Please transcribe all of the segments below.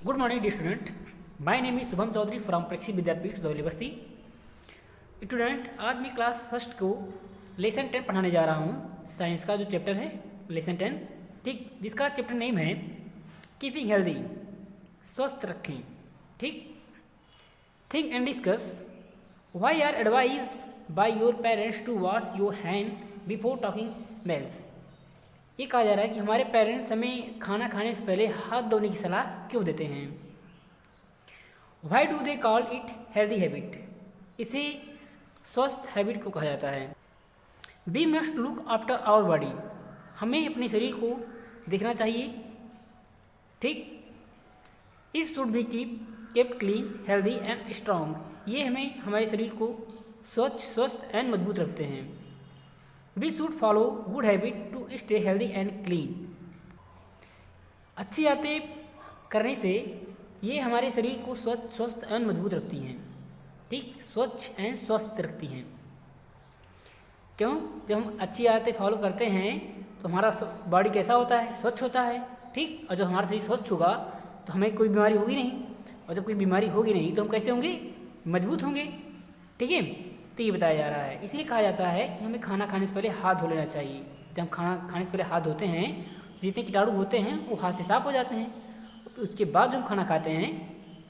Good morning the student, my name is Shubham Chaudhary from Prekshi Vidyapeeth Dauli Basti. Student, आज मैं class first को lesson 10 पढ़ाने जा रहा हूँ। साइंस का जो चैप्टर है लेसन 10, ठीक, जिसका चैप्टर नेम है कीपिंग हेल्दी, स्वस्थ रखें। ठीक, think and discuss why are advised by your parents to wash your hand before talking meals. ये कहा जा रहा है कि हमारे पेरेंट्स हमें खाना खाने से पहले हाथ धोने की सलाह क्यों देते हैं। Why do they call it healthy habit, इसे स्वस्थ हैबिट को कहा जाता है। We must look after our body, हमें अपने शरीर को देखना चाहिए। ठीक, it should be kept clean, healthy and strong, ये हमें हमारे शरीर को स्वच्छ, स्वस्थ एंड मजबूत रखते हैं। We should follow good habit to stay healthy and clean. अच्छी आदतें करने से ये हमारे शरीर को स्वच्छ, स्वस्थ एवं मजबूत रखती हैं। ठीक, स्वच्छ एवं स्वस्थ रखती हैं। क्यों? जब हम अच्छी आदतें फॉलो करते हैं तो हमारा बॉडी कैसा होता है? स्वच्छ होता है। ठीक, और जब हमारा शरीर स्वच्छ होगा तो हमें कोई बीमारी होगी नहीं, और जब कोई बीमारी होगी नहीं तो हम कैसे होंगे? मजबूत होंगे। ठीक है, तो ये बताया जा रहा है। इसलिए कहा जाता है कि हमें खाना खाने से पहले हाथ धो लेना चाहिए। जब हम खाना खाने से पहले हाथ धोते हैं जितने कीटाणु होते हैं वो हाथ से साफ हो जाते हैं। तो उसके बाद जो हम खाना खाते हैं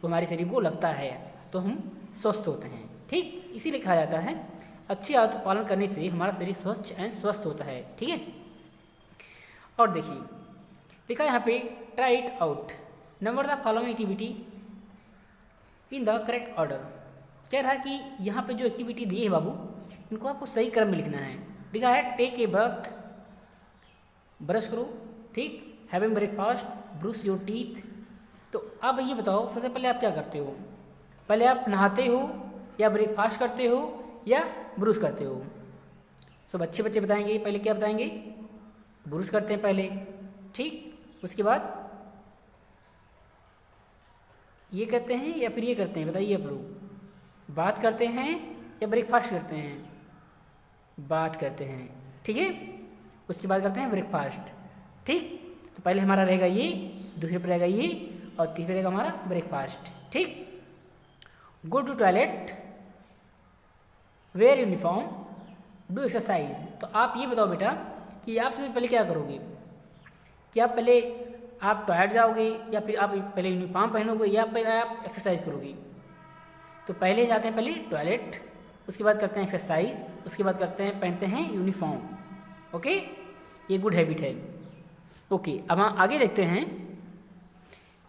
वो हमारे शरीर को लगता है तो हम स्वस्थ होते हैं। ठीक, इसीलिए कहा जाता है अच्छी आदतों का पालन करने से हमारा शरीर स्वच्छ एंड स्वस्थ होता है। ठीक है, और देखिए लिखा यहाँ पे try it out, number the following activity in the correct order. कह रहा है कि यहाँ पे जो एक्टिविटी दी है बाबू, इनको आपको सही क्रम में लिखना है। लिखा है टेक ए ब्रथ, ब्रश करो। ठीक, having breakfast, brush your teeth. तो अब ये बताओ सबसे पहले आप क्या करते हो? पहले आप नहाते हो या ब्रेकफास्ट करते हो या ब्रूश करते हो? सब अच्छे बच्चे बताएंगे। पहले क्या बताएंगे? ब्रूश करते हैं पहले। ठीक, उसके बाद ये करते हैं या फिर ये करते हैं? बताइए आप लोग, बात करते हैं या ब्रेकफास्ट करते हैं? बात करते हैं। ठीक है, उसके बाद करते हैं ब्रेकफास्ट। ठीक, तो पहले हमारा रहेगा ये, दूसरे पर रहेगा ये, और तीसरे रहेगा हमारा ब्रेकफास्ट। ठीक, go to toilet, wear uniform, do exercise. तो आप ये बताओ बेटा कि आप सबसे पहले क्या करोगे? कि आप पहले आप टॉयलेट जाओगे या फिर आप पहले यूनिफॉर्म पहनोगे या पहले आप एक्सरसाइज करोगे? तो पहले जाते हैं पहले टॉयलेट, उसके बाद करते हैं एक्सरसाइज, उसके बाद करते हैं पहनते हैं यूनिफॉर्म। ओके, ये गुड हैबिट है। ओके, अब हम आगे देखते हैं।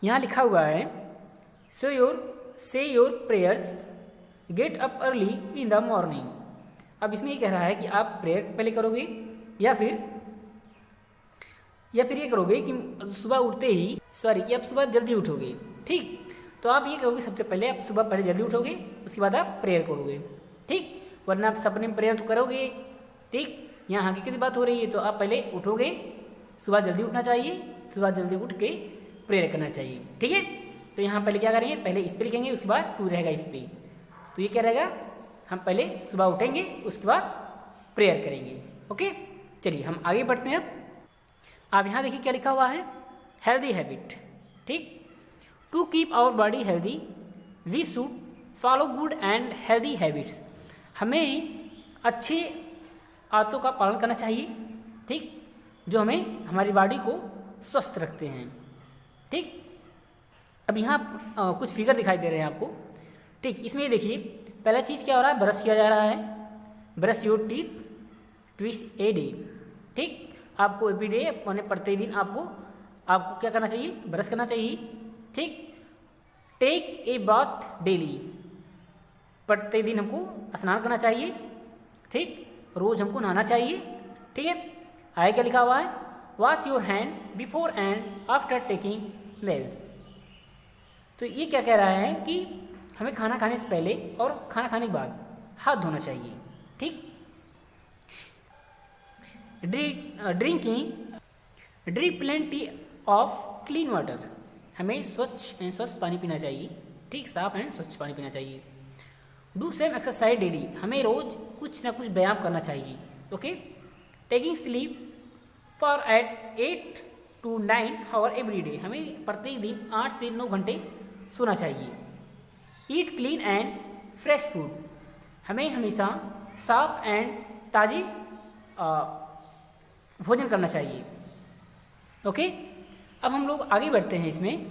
यहाँ लिखा हुआ है से your prayers, get up early in the morning. अब इसमें ये कह रहा है कि आप प्रेयर पहले करोगे या फिर ये करोगे कि सुबह उठते ही कि आप सुबह जल्दी उठोगे। ठीक, तो आप ये करोगे सबसे पहले आप सुबह पहले जल्दी उठोगे, उसके बाद आप प्रेयर करोगे। ठीक, वरना आप सपने में प्रेयर तो करोगे। ठीक, यहाँ हकीकत की बात हो रही है, तो आप पहले उठोगे, सुबह जल्दी उठना चाहिए, सुबह जल्दी उठ के प्रेयर करना चाहिए। ठीक है, तो यहाँ पहले क्या करेंगे? पहले इस पे लिखेंगे, उसके बाद टू रहेगा इस पर। तो ये क्या रहेगा? हम पहले सुबह उठेंगे, उसके बाद प्रेयर करेंगे। ओके, चलिए हम आगे बढ़ते हैं। अब यहाँ देखिए क्या लिखा हुआ है, हेल्दी हैबिट। ठीक, to keep our body healthy we should follow good and healthy habits. हमें अच्छे आदतों का पालन करना चाहिए। ठीक, जो हमें हमारी बॉडी को स्वस्थ रखते हैं। ठीक, अब यहाँ कुछ फिगर दिखाई दे रहे हैं आपको। ठीक, इसमें देखिए पहला चीज़ क्या हो रहा है? ब्रश किया जा रहा है। Brush your teeth twice a day. ठीक, आपको एवरी डे माने प्रतिदिन आपको क्या करना चाहिए? ब्रश करना चाहिए। ठीक, टेक ए बाथ डेली, प्रतिदिन हमको स्नान करना चाहिए। ठीक, रोज हमको नहाना चाहिए। ठीक है, आगे क्या लिखा हुआ है? Wash your hand before and after taking meal. तो ये क्या कह रहा है कि हमें खाना खाने से पहले और खाना खाने के बाद हाथ धोना चाहिए। ठीक, drink plenty of clean water, हमें स्वच्छ पानी पीना चाहिए। ठीक, साफ एंड स्वच्छ पानी पीना चाहिए। डू सेम एक्सरसाइज डेली, हमें रोज कुछ ना कुछ व्यायाम करना चाहिए। Okay, taking sleep for eight 8 to 9 hour every day, हमें प्रत्येक दिन 8 से 9 घंटे सोना चाहिए। Eat clean and fresh food, हमें हमेशा साफ एंड ताज़े भोजन करना चाहिए। ओके, अब हम लोग आगे बढ़ते हैं इसमें।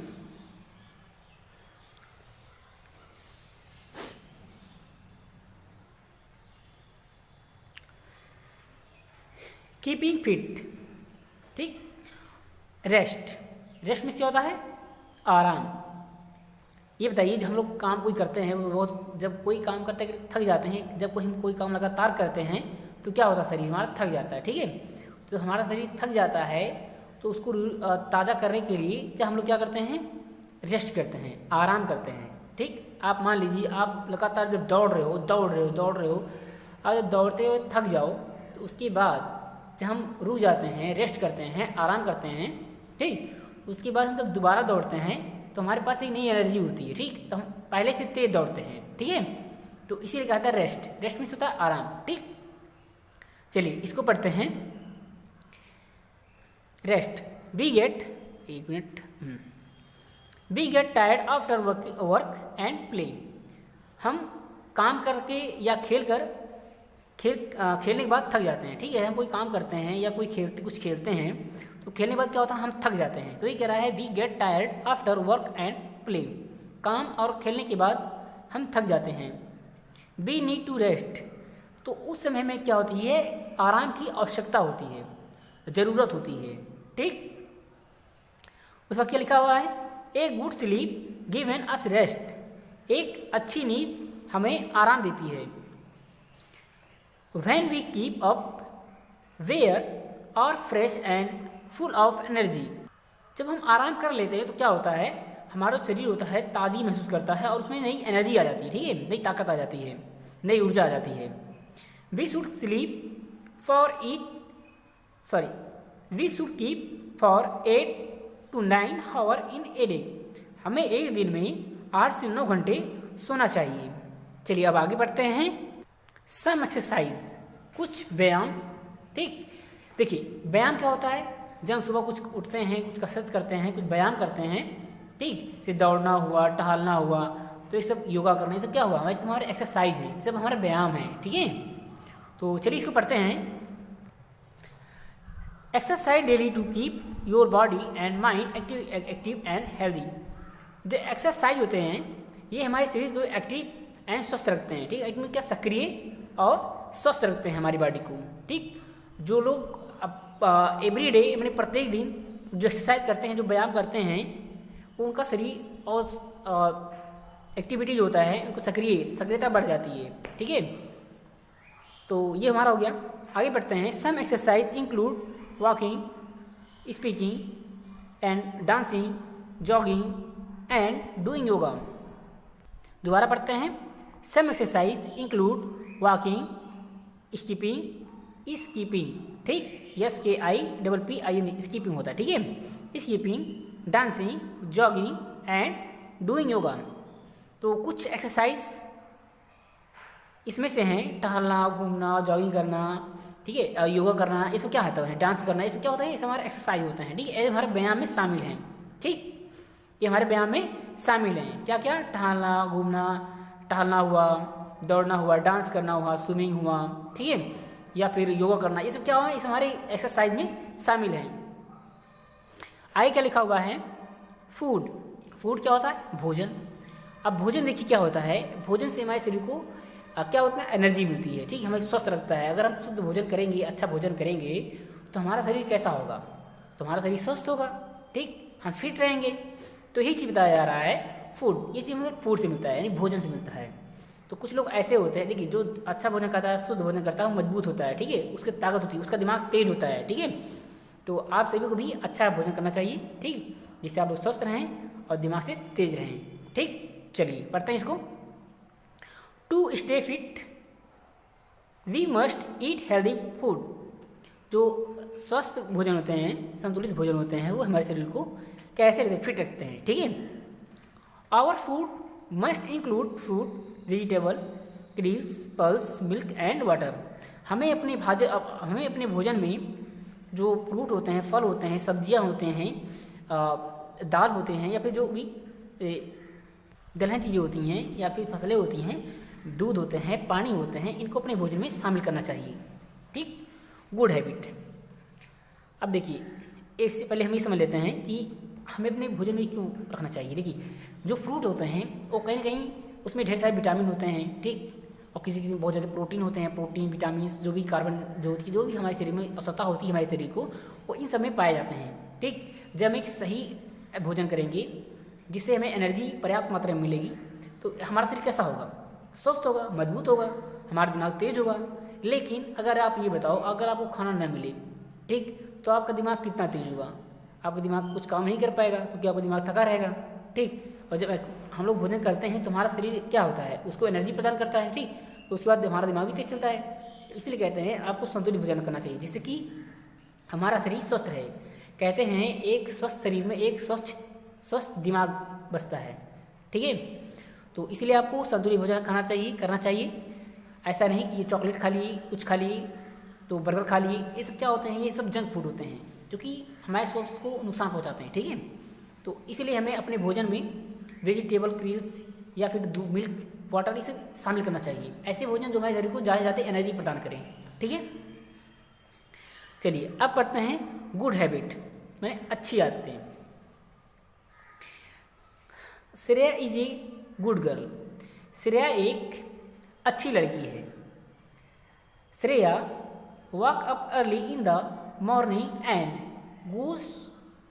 कीपिंग फिट, ठीक। रेस्ट, रेस्ट में से होता है आराम। ये बताइए, जब हम लोग काम कोई करते हैं, बहुत जब कोई काम करते हैं थक जाते हैं, जब कोई काम लगातार करते हैं तो क्या होता है, शरीर हमारा थक जाता है, ठीक है। तो हमारा शरीर थक जाता है तो उसको ताज़ा करने के लिए क्या हम लोग क्या करते हैं, रेस्ट करते हैं, आराम करते हैं, ठीक। आप मान लीजिए आप लगातार जब दौड़ रहे हो, और जब दौड़ते हुए थक जाओ तो उसके बाद जब हम रुक जाते हैं, रेस्ट करते हैं, आराम करते हैं, ठीक, उसके बाद हम जब दोबारा दौड़ते हैं तो हमारे पास एक नई एनर्जी होती है, ठीक। तो हम पहले से तेज दौड़ते हैं, ठीक है। तो इसीलिए कहता है रेस्ट, रेस्ट में से होता है आराम, ठीक। चलिए इसको पढ़ते हैं। Rest, we get tired after work and play, हम काम करके या खेलने के बाद थक जाते हैं, ठीक है। हम कोई काम करते हैं या कुछ खेलते हैं तो खेलने के बाद क्या होता है, हम थक जाते हैं। तो ये कह रहा है we get tired after work and play, काम और खेलने के बाद हम थक जाते हैं। वी नीड टू रेस्ट, तो उस समय में क्या होती है, आराम की आवश्यकता होती है, ज़रूरत होती है, ठीक। उसका क्या लिखा हुआ है, a good sleep given us rest, एक अच्छी नींद हमें आराम देती है। When we keep up, we are fresh and full of energy, जब हम आराम कर लेते हैं तो क्या होता है, हमारा शरीर होता है ताज़गी महसूस करता है और उसमें नई एनर्जी आ जाती है, ठीक है, नई ताकत आ जाती है, नई ऊर्जा आ जाती है। We should keep for 8 to 9 hour in a day, हमें एक दिन में 8 से 9 घंटे सोना चाहिए। चलिए अब आगे बढ़ते हैं। सम एक्सरसाइज, कुछ व्यायाम, ठीक। देखिए व्यायाम क्या होता है, जब हम सुबह कुछ उठते हैं, कुछ कसरत करते हैं, कुछ व्यायाम करते हैं, ठीक, जैसे दौड़ना हुआ, टहलना हुआ, तो ये सब योगा करना, ये सब क्या हुआ, हमारे तुम्हारे एक्सरसाइज है, ये सब हमारा व्यायाम है, ठीक है। तो चलिए इसको पढ़ते हैं। Exercise daily to keep your body and mind active and healthy, जो एक्सरसाइज होते हैं ये हमारे शरीर को एक्टिव एंड स्वस्थ रखते हैं, ठीक है। इसमें क्या सक्रिय और स्वस्थ रखते हैं हमारी बॉडी को, ठीक। जो लोग एवरी डे मैंने प्रत्येक दिन जो एक्सरसाइज करते हैं, जो व्यायाम करते हैं, उनका शरीर और एक्टिविटी जो होता है उनको सक्रियता बढ़ जाती है, ठीक है। तो ये हमारा हो गया। आगे बढ़ते हैं। Some exercise include walking, speaking and dancing, jogging and doing yoga. दोबारा पढ़ते हैं। Some exercise include walking, skipping, ठीक, SKIPPING, स्कीपिंग होता है, ठीक है। Skipping, dancing, jogging and doing yoga. तो कुछ एक्सरसाइज इसमें से हैं, टहलना, घूमना, जॉगिंग करना, ठीक है, योगा करना, ये सब क्या होता है, डांस करना, ये सब क्या होता है, ये सब हमारे एक्सरसाइज होते हैं, ठीक है। ये हमारे व्यायाम में शामिल हैं, ठीक, ये हमारे व्यायाम में शामिल हैं। क्या क्या, टहलना हुआ, दौड़ना हुआ, डांस करना हुआ, स्विमिंग हुआ, ठीक है, या फिर योगा करना, ये सब क्या हुआ, ये हमारे एक्सरसाइज में शामिल हैं। आगे क्या लिखा हुआ है, फूड क्या होता है, भोजन। अब भोजन देखिए क्या होता है, भोजन से हमारे शरीर को क्या होता है, एनर्जी मिलती है, ठीक है, हमें स्वस्थ रखता है। अगर हम शुद्ध भोजन करेंगे, अच्छा भोजन करेंगे तो हमारा शरीर कैसा होगा, तो हमारा शरीर स्वस्थ होगा, ठीक, हम फिट रहेंगे। तो यही चीज़ बताया जा रहा है, फूड, ये चीज़ हमें फूड से मिलता है, यानी भोजन से मिलता है। तो कुछ लोग ऐसे होते हैं, देखिए, जो अच्छा भोजन करता है, शुद्ध भोजन करता है, वो मजबूत होता है, ठीक है, उसकी ताकत होती है, उसका दिमाग तेज होता है, ठीक है। तो आप सभी को भी अच्छा भोजन करना चाहिए, ठीक, जिससे आप लोग स्वस्थ रहें और दिमाग से तेज रहें, ठीक। चलिए पढ़ते हैं इसको। To stay fit we must eat healthy food, जो स्वस्थ भोजन होते हैं, संतुलित भोजन होते हैं, वो हमारे शरीर को कैसे फिट रखते हैं, ठीक है। Our food must include fruit, vegetable, greens, pulse, milk and water. हमें अपने भोजन में जो फ्रूट होते हैं, फल होते हैं, सब्जियां होते हैं, दाल होते हैं, या फिर जो भी दलहन चीज़ें होती हैं या फिर फसलें होती हैं, दूध होते हैं, पानी होते हैं, इनको अपने भोजन में शामिल करना चाहिए। ठीक, गुड हैबिट। अब देखिए, इससे पहले हम ये समझ लेते हैं कि हमें अपने भोजन में क्यों रखना चाहिए। देखिए, जो फ्रूट होते हैं वो कहीं ना कहीं उसमें ढेर सारे विटामिन होते हैं, ठीक, और किसी किसी में बहुत ज़्यादा प्रोटीन होते हैं, प्रोटीन, विटामिन, जो भी कार्बन जो भी हमारे शरीर में आवश्यकता होती है हमारे शरीर को, वो इन सब में पाए जाते हैं। ठीक, जब हम एक सही भोजन करेंगे जिससे हमें एनर्जी पर्याप्त मात्रा में मिलेगी, तो हमारा शरीर कैसा होगा? स्वस्थ होगा, मजबूत होगा, हमारा दिमाग तेज होगा। लेकिन अगर आप ये बताओ, अगर आपको खाना न मिले, ठीक, तो आपका दिमाग कितना तेज होगा? आपका दिमाग कुछ काम नहीं कर पाएगा, क्योंकि आपका दिमाग थका रहेगा। ठीक, और जब हम लोग भोजन करते हैं तो हमारा शरीर क्या होता है, उसको एनर्जी प्रदान करता है। ठीक, तो उसके बाद हमारा दिमाग भी तेज चलता है। इसलिए कहते हैं आपको संतुलित भोजन करना चाहिए, जिससे कि हमारा शरीर स्वस्थ रहे। कहते हैं एक स्वस्थ शरीर में एक स्वस्थ दिमाग बसता है। ठीक है, तो इसलिए आपको संतुलित भोजन करना चाहिए। ऐसा नहीं कि ये चॉकलेट खा ली, कुछ खा ली, तो बर्गर खा लिए, ये सब क्या होते हैं? ये सब जंक फूड होते हैं जो कि हमारे स्वास्थ्य को नुकसान पहुंचाते हैं। ठीक है, तो इसलिए हमें अपने भोजन में वेजिटेबल, क्रील्स या फिर दूध, मिल्क, वाटर, इसे शामिल करना चाहिए। ऐसे भोजन जो हमारे शरीर को ज़्यादा ज़्यादा एनर्जी प्रदान करें। ठीक है, चलिए अब पढ़ते हैं गुड हैबिट, मैंने अच्छी आदतें। Shreya is a good girl. Shreya एक अच्छी लड़की है। Shreya walk up early in the morning and goes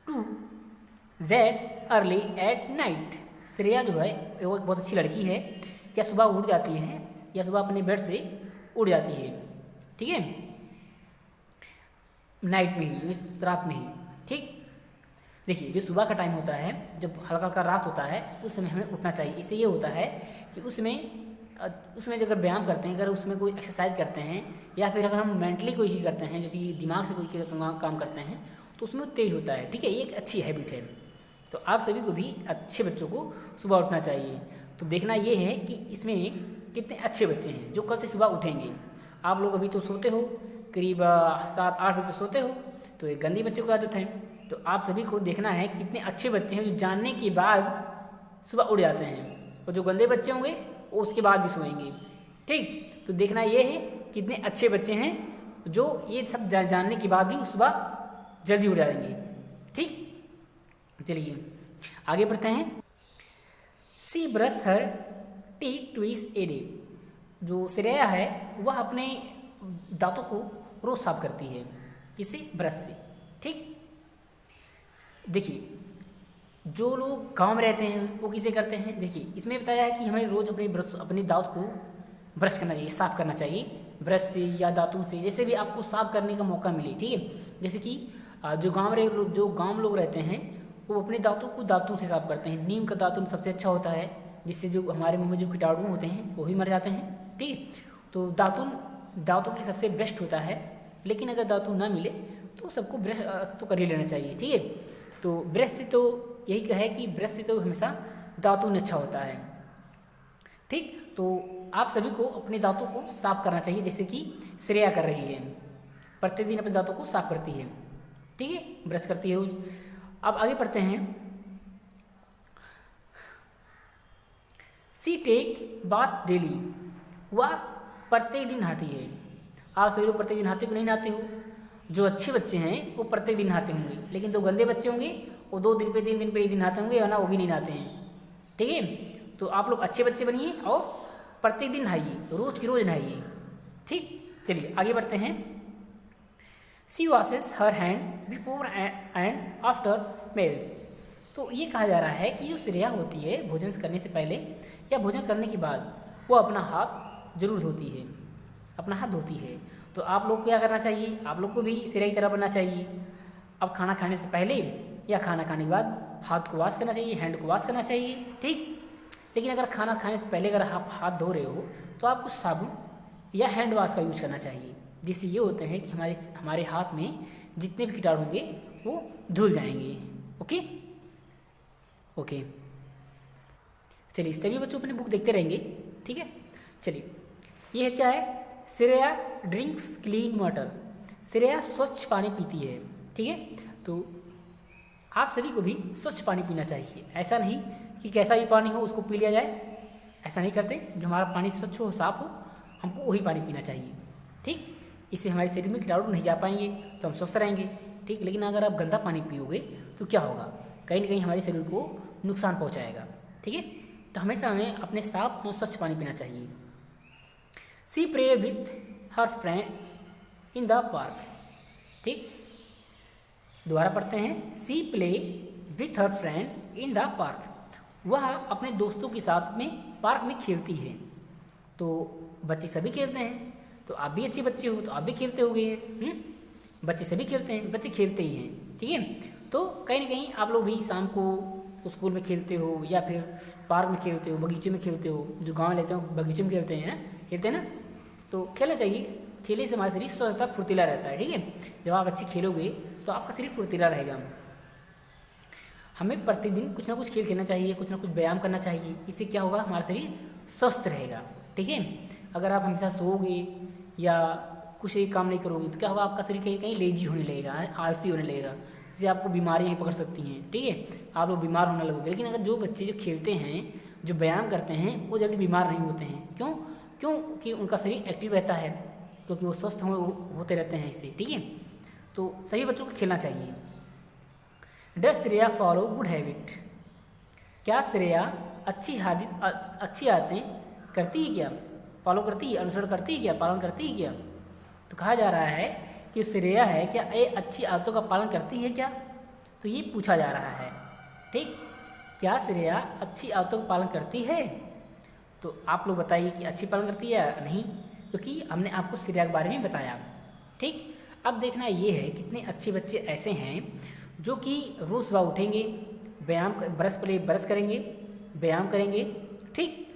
to bed early at night. Shreya जो है वो एक बहुत अच्छी लड़की है, क्या सुबह उठ जाती है या सुबह अपने बेड से उठ जाती है। ठीक है, नाइट में ही, रात में ही। ठीक, देखिए, जो सुबह का टाइम होता है, जब हल्का हल्का रात होता है, उस समय हमें उठना चाहिए। इससे ये होता है कि उसमें अगर व्यायाम करते हैं, अगर उसमें कोई एक्सरसाइज करते हैं, या फिर अगर हम मेंटली कोई चीज़ करते हैं जो कि दिमाग से कोई काम करते हैं, तो उसमें तेज होता है। ठीक है, ये एक अच्छी हैबिट है। तो आप सभी को भी, अच्छे बच्चों को सुबह उठना चाहिए। तो देखना ये है कि इसमें कितने अच्छे बच्चे हैं जो कल से सुबह उठेंगे। आप लोग अभी तो सोते हो, करीब 7-8 बजे तो सोते हो, तो एक गंदी बच्चों की आदत है। तो आप सभी को देखना है कितने अच्छे बच्चे हैं जो जानने के बाद सुबह उठ जाते हैं, और जो गंदे बच्चे होंगे वो उसके बाद भी सोएंगे। ठीक, तो देखना ये है कितने अच्छे बच्चे हैं जो ये सब जानने के बाद भी सुबह जल्दी उठ जाएंगे। ठीक, चलिए आगे बढ़ते हैं। She brush her teeth twice a day. जो श्रेया है वह अपने दांतों को रोज साफ करती है। किससे? ब्रश से। ठीक, देखिए, जो लोग गांव में रहते हैं वो किसे करते हैं? देखिए, इसमें बताया है कि हमें रोज अपने दांत को ब्रश करना चाहिए, साफ करना चाहिए ब्रश से या दांतों से, जैसे भी आपको साफ करने का मौका मिले। ठीक है, जैसे कि जो गांव लोग रहते हैं वो अपने दांतों से साफ करते हैं। नीम का दातुन सबसे अच्छा होता है, जिससे जो हमारे मुंह में जो कीटाणु होते हैं वो भी मर जाते हैं। ठीक है, तो दातुन के सबसे बेस्ट होता है। लेकिन अगर दातुन ना मिले तो सबको ब्रश तो कर ही लेना चाहिए। ठीक है, तो ब्रश से तो यही कहे कि ब्रश से तो हमेशा दातुन अच्छा होता है। ठीक, तो आप सभी को अपने दांतों को साफ करना चाहिए, जैसे कि श्रेया कर रही है, प्रतिदिन अपने दांतों को साफ करती है। ठीक है, ब्रश करती है रोज। अब आगे पढ़ते हैं। सी टेक बाथ डेली। वह प्रत्येक दिन नहाती है। आप सभी लोग प्रत्येक दिन नहाते हो कि नहीं नहाते हो? जो अच्छे बच्चे हैं वो प्रत्येक दिन नहाते होंगे, लेकिन जो गंदे बच्चे होंगे वो 2 दिन पे 3 दिन पे एक दिन नहाते होंगे, या ना वो भी नहीं नहाते हैं। ठीक है, तो आप लोग अच्छे बच्चे बनिए और प्रत्येक दिन नहाइए, रोज की रोज नहाइए। ठीक, चलिए आगे बढ़ते हैं। She washes her hand before and after meals. तो ये कहा जा रहा है कि जो श्रेया होती है भोजन करने से पहले या भोजन करने के बाद वो अपना हाथ जरूर धोती है, अपना हाथ धोती है। तो आप लोग को क्या करना चाहिए? आप लोग को भी श्रेया की तरह बनना चाहिए। अब खाना खाने से पहले या खाना खाने के बाद हाथ को वॉश करना चाहिए, हैंड को वॉश करना चाहिए। ठीक, लेकिन अगर खाना खाने से पहले अगर आप हाथ धो रहे हो तो आपको साबुन या हैंड वॉश का यूज करना चाहिए, जिससे ये होते हैं कि हमारे हाथ में जितने भी कीटाणु होंगे वो धुल जाएंगे। ओके ओके, चलिए सभी बच्चों अपनी बुक देखते रहेंगे। ठीक है, चलिए ये है क्या है? Shreya drinks clean water. Shreya स्वच्छ पानी पीती है। ठीक है, तो आप सभी को भी स्वच्छ पानी पीना चाहिए। ऐसा नहीं कि कैसा भी पानी हो उसको पी लिया जाए, ऐसा नहीं करते। जो हमारा पानी स्वच्छ हो, साफ हो, हमको वही पानी पीना चाहिए। ठीक, इससे हमारे शरीर में कीटाणु नहीं जा पाएंगे तो हम स्वस्थ रहेंगे। ठीक, लेकिन अगर आप गंदा पानी पियोगे तो क्या होगा, कहीं ना कहीं हमारे शरीर को नुकसान पहुंचाएगा। ठीक है, तो हमेशा हमें अपने साफ और स्वच्छ पानी पीना चाहिए। She play with her friend in the park. ठीक, दोबारा पढ़ते हैं। She play with her friend in the park. वह अपने दोस्तों के साथ में पार्क में खेलती है। तो बच्चे सभी खेलते हैं, तो आप भी अच्छे बच्चे हो तो आप भी खेलते होगे। बच्चे सभी खेलते हैं, बच्चे खेलते ही हैं। ठीक है, तो कहीं ना कहीं आप लोग भी शाम को स्कूल में खेलते हो या फिर पार्क में खेलते हो, बगीचे में खेलते हो। जो गाँव में लेते हो बगीचे में खेलते हैं ना, तो खेलना चाहिए। खेलने से हमारा शरीर स्वस्थ फुर्तीला रहता है। ठीक है, जब आप अच्छे खेलोगे तो आपका शरीर फुर्तीला रहेगा। हमें प्रतिदिन कुछ ना कुछ खेल खेलना चाहिए, कुछ ना कुछ व्यायाम करना चाहिए। इससे क्या होगा, हमारा शरीर स्वस्थ रहेगा। ठीक है, अगर आप हमेशा सोओगे या कुछ एक काम नहीं करोगे तो क्या होगा, आपका शरीर कहीं कहीं लेजी होने लगेगा, आलसी होने लगेगा, जिससे आपको बीमारियाँ पकड़ सकती हैं। ठीक है, आप लोग बीमार होने लगोगे। लेकिन अगर जो बच्चे जो खेलते हैं, जो व्यायाम करते हैं, वो जल्दी बीमार नहीं होते हैं। क्योंकि उनका शरीर एक्टिव रहता है, क्योंकि वो स्वस्थ होते रहते हैं इससे। ठीक है, तो सभी बच्चों को खेलना चाहिए। डस श्रेया फॉलो गुड हैबिट। क्या श्रेया अच्छी आदतें करती है क्या, फॉलो करती है, अनुसरण करती है क्या, पालन करती है क्या? तो कहा जा रहा है कि श्रेया है क्या ये अच्छी आदतों का पालन करती है क्या, तो ये पूछा जा रहा है। ठीक, क्या श्रेया अच्छी आदतों का पालन करती है? तो आप लोग बताइए कि अच्छी पालन करती है या नहीं, क्योंकि हमने आपको श्रेया के बारे में बताया। ठीक, अब देखना ये है कितने अच्छे बच्चे ऐसे हैं जो कि रोज़ सुबह उठेंगे, ब्रश करेंगे, व्यायाम करेंगे। ठीक,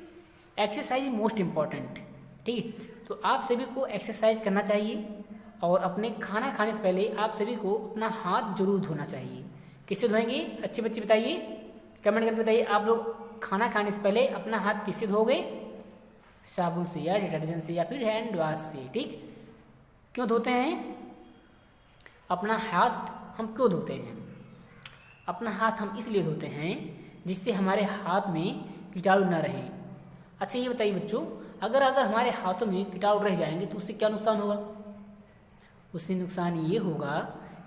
एक्सरसाइज मोस्ट इम्पॉर्टेंट। ठीक, तो आप सभी को एक्सरसाइज करना चाहिए और अपने खाना खाने से पहले आप सभी को अपना हाथ जरूर धोना चाहिए। किससे धोएंगे, अच्छे बच्चे बताइए, कमेंट करके बताइए। आप लोग खाना खाने से पहले अपना हाथ किससे धोगे? साबुन से या डिटर्जेंट से या फिर हैंड वॉश से। ठीक, क्यों धोते हैं अपना हाथ? हम क्यों धोते हैं अपना हाथ? हम इसलिए धोते हैं जिससे हमारे हाथ में कीटाणु न रहें। अच्छा ये बताइए बच्चों, अगर हमारे हाथों में कीटाणु रह जाएंगे तो उससे क्या नुकसान होगा? उससे नुकसान ये होगा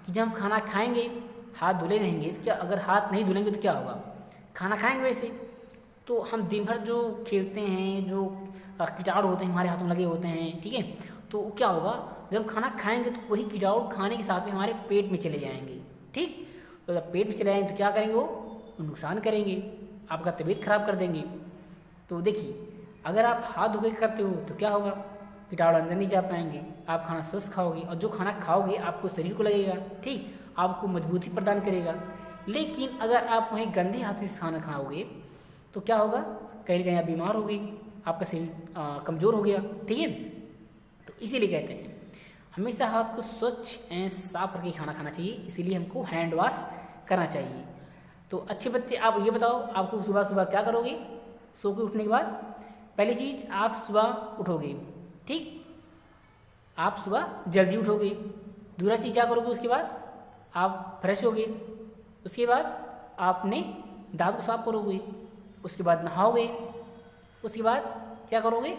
कि जब हम खाना खाएंगे हाथ धुले रहेंगे तो क्या, अगर हाथ नहीं धुलेंगे तो क्या होगा, खाना खाएंगे वैसे तो हम दिन भर जो खेलते हैं, जो कीटाणु होते हैं हमारे हाथों में लगे होते हैं। ठीक है, तो क्या होगा, जब खाना खाएंगे तो वही कीटाणु खाने के साथ में हमारे पेट में चले जाएंगे। ठीक, तो जब पेट में चले जाएंगे तो क्या करेंगे, वो नुकसान करेंगे, आपका तबीयत खराब कर देंगे। तो देखिए, अगर आप हाथ धो के करते हो तो क्या होगा, कीटाणु अंदर नहीं जा पाएंगे, आप खाना स्वस्थ खाओगे और जो खाना खाओगे आपको शरीर को लगेगा। ठीक, आपको मजबूती प्रदान करेगा। लेकिन अगर आप वहीं गंदे हाथ से खाना खाओगे तो क्या होगा, कहीं ना कहीं आप बीमार हो गए, आपका शरीर कमज़ोर हो गया। ठीक है, तो इसीलिए कहते हैं हमेशा हाथ को स्वच्छ एवं साफ करके खाना खाना चाहिए। इसीलिए हमको हैंड वॉश करना चाहिए। तो अच्छे बच्चे, आप ये बताओ, आपको सुबह सुबह क्या करोगे? सो के उठने के बाद पहली चीज़ आप सुबह उठोगे। ठीक, आप सुबह जल्दी उठोगे। दूसरा चीज़ क्या करोगे, उसके बाद आप फ्रेश होगे, उसके बाद आपने दांत को साफ करोगे, उसके बाद नहाओगे, उसके बाद क्या करोगे,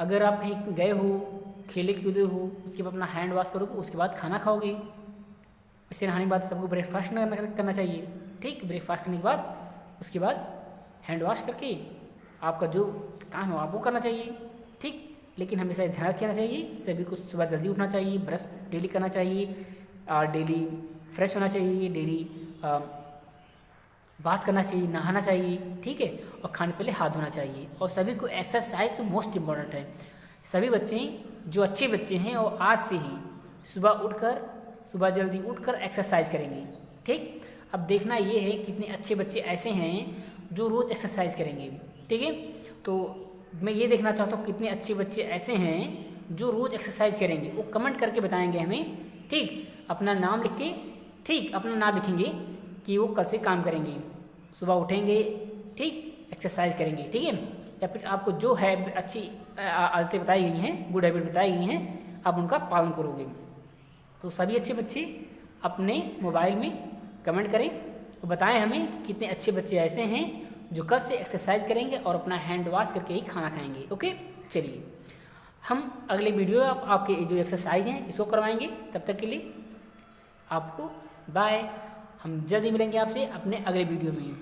अगर आप कहीं गए हो, खेले कूदे हो, उसके बाद अपना हैंड वॉश करोगे, उसके बाद खाना खाओगे। इससे नहाने के बाद सबको ब्रेकफास्ट करना चाहिए। ठीक, ब्रेकफास्ट करने के बाद उसके बाद हैंड वॉश करके आपका जो काम है आपको करना चाहिए। ठीक, लेकिन हमेशा ध्यान रखना चाहिए, सभी को सुबह जल्दी उठना चाहिए, ब्रश डेली करना चाहिए, डेली फ्रेश होना चाहिए, डेली बात करना चाहिए, नहाना चाहिए। ठीक है, और खाने से पहले हाथ धोना चाहिए। और सभी को एक्सरसाइज तो मोस्ट इम्पॉर्टेंट है। सभी बच्चे जो अच्छे बच्चे हैं और आज से ही सुबह जल्दी उठकर एक्सरसाइज करेंगे। ठीक, अब देखना ये है कितने अच्छे बच्चे ऐसे हैं जो रोज़ एक्सरसाइज करेंगे। ठीक है, तो मैं ये देखना चाहता हूँ कितने अच्छे बच्चे ऐसे हैं जो रोज़ एक्सरसाइज करेंगे, वो कमेंट करके बताएंगे हमें। ठीक, अपना नाम लिख के, ठीक, अपना नाम लिखेंगे कि वो कल से काम करेंगे, सुबह उठेंगे, ठीक, एक्सरसाइज करेंगे। ठीक है, या फिर आपको जो है अच्छी आदतें बताई गई हैं, गुड हैबिट बताई गई हैं, आप उनका पालन करोगे। तो सभी अच्छे बच्चे अपने मोबाइल में कमेंट करें और बताएं हमें कि कितने अच्छे बच्चे ऐसे हैं जो कल से एक्सरसाइज करेंगे और अपना हैंड वॉश करके ही खाना खाएंगे। ओके, चलिए हम अगले वीडियो आपके जो एक्सरसाइज हैं इसको करवाएंगे। तब तक के लिए आपको बाय। हम जल्दी मिलेंगे आपसे अपने अगले वीडियो में।